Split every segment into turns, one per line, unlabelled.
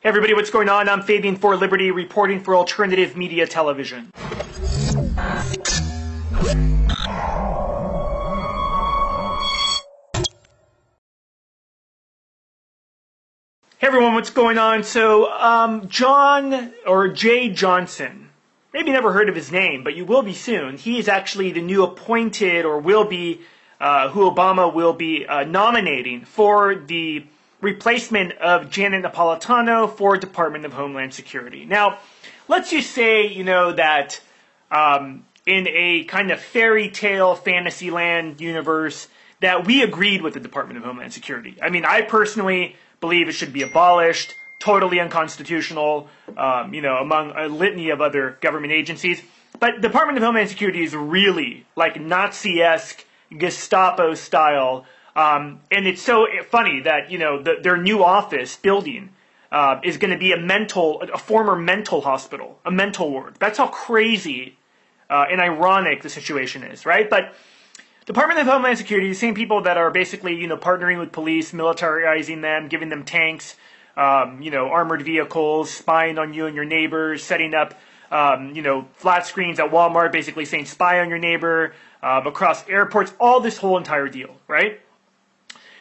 Hey everybody, what's going on? I'm Fabian for Liberty, reporting for Alternative Media Television. Hey everyone, what's going on? So, John, or Jay Johnson, maybe you never heard of his name, but you will be soon. He is actually the new appointed, or will be, who Obama will be nominating for the replacement of Janet Napolitano for Department of Homeland Security. Now, let's just say, that in a kind of fairy tale fantasy land universe, that we agreed with the Department of Homeland Security. I mean, I personally believe it should be abolished, totally unconstitutional, among a litany of other government agencies. But Department of Homeland Security is really like Nazi-esque, Gestapo style. And it's so funny that, their new office building is going to be a former mental hospital, a mental ward. That's how crazy and ironic the situation is, right? But Department of Homeland Security, the same people that are basically, partnering with police, militarizing them, giving them tanks, armored vehicles, spying on you and your neighbors, setting up, flat screens at Walmart, basically saying spy on your neighbor, across airports, all this whole entire deal, right?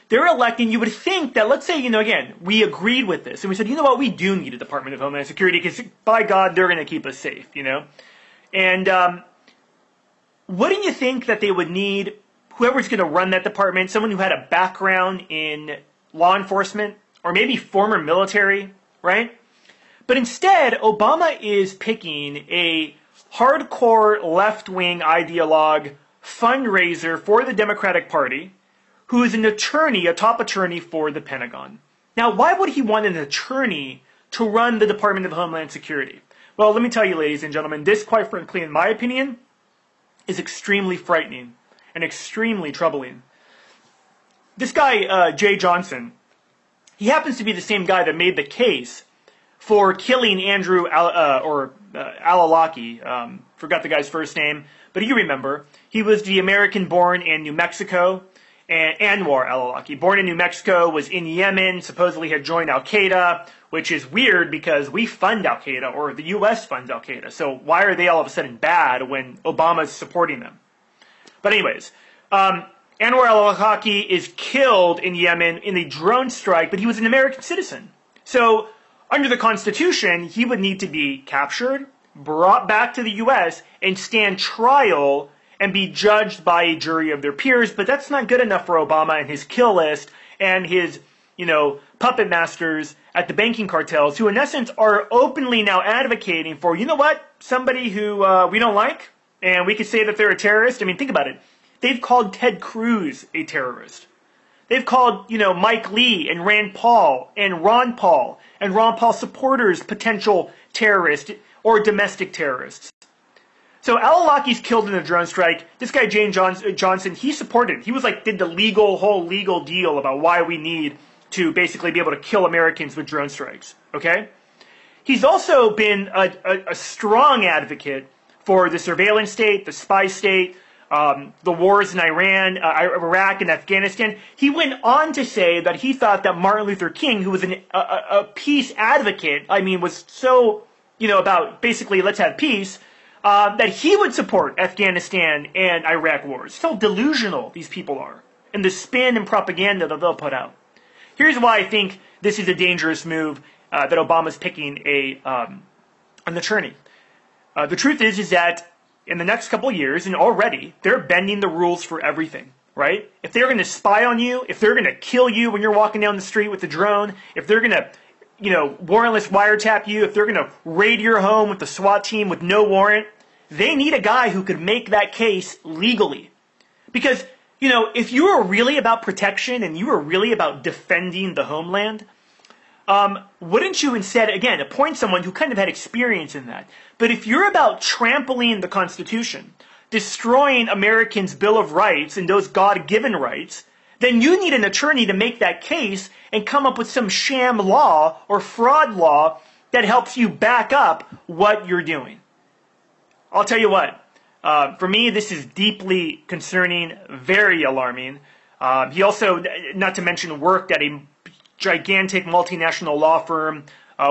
They're electing, you would think that, let's say, again, we agreed with this, and we said, you know what, we do need a Department of Homeland Security, because by God, they're going to keep us safe, And wouldn't you think that they would need whoever's going to run that department, someone who had a background in law enforcement, or maybe former military, right? But instead, Obama is picking a hardcore left-wing ideologue fundraiser for the Democratic Party, who is an attorney, a top attorney for the Pentagon. Now, why would he want an attorney to run the Department of Homeland Security? Well, let me tell you, ladies and gentlemen, this, quite frankly, in my opinion, is extremely frightening and extremely troubling. This guy, Jay Johnson, he happens to be the same guy that made the case for killing Andrew Al-Awlaki. Forgot the guy's first name, but you remember. He was the American born in New Mexico. And Anwar al-Awlaki, born in New Mexico, was in Yemen, supposedly had joined Al-Qaeda, which is weird because we fund Al-Qaeda, or the U.S. funds Al-Qaeda. So why are they all of a sudden bad when Obama's supporting them? But anyways, Anwar al-Awlaki is killed in Yemen in a drone strike, but he was an American citizen. So under the Constitution, he would need to be captured, brought back to the U.S., and stand trial and be judged by a jury of their peers, but that's not good enough for Obama and his kill list and his, puppet masters at the banking cartels, who in essence are openly now advocating for, somebody who we don't like, and we could say that they're a terrorist. I mean, think about it. They've called Ted Cruz a terrorist. They've called, Mike Lee and Rand Paul and Ron Paul supporters potential terrorists or domestic terrorists. So Al-Awlaki's killed in a drone strike. This guy, Jay Johnson, he supported. He was did the whole legal deal about why we need to basically be able to kill Americans with drone strikes, okay? He's also been a strong advocate for the surveillance state, the spy state, the wars in Iran, Iraq, and Afghanistan. He went on to say that he thought that Martin Luther King, who was a peace advocate, was so, about basically let's have peace, that he would support Afghanistan and Iraq wars. So delusional these people are, and the spin and propaganda that they'll put out. Here's why I think this is a dangerous move, that Obama's picking an attorney. The truth is that in the next couple of years, and already, they're bending the rules for everything, right? If they're going to spy on you, if they're going to kill you when you're walking down the street with a drone, if they're going to warrantless wiretap you, if they're going to raid your home with the SWAT team with no warrant, they need a guy who could make that case legally. Because, if you are really about protection and you are really about defending the homeland, wouldn't you instead, again, appoint someone who kind of had experience in that? But if you're about trampling the Constitution, destroying Americans' Bill of Rights and those God-given rights, then you need an attorney to make that case and come up with some sham law or fraud law that helps you back up what you're doing. I'll tell you what, for me, this is deeply concerning, very alarming. He also, not to mention, worked at a gigantic multinational law firm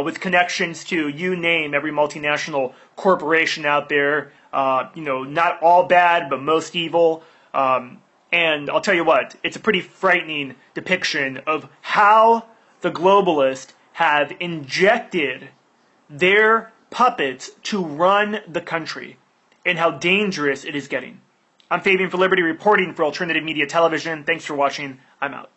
with connections to, you name, every multinational corporation out there. Not all bad, but most evil. And I'll tell you what, it's a pretty frightening depiction of how the globalists have injected their puppets to run the country and how dangerous it is getting. I'm Fabian for Liberty reporting for Alternative Media Television. Thanks for watching. I'm out.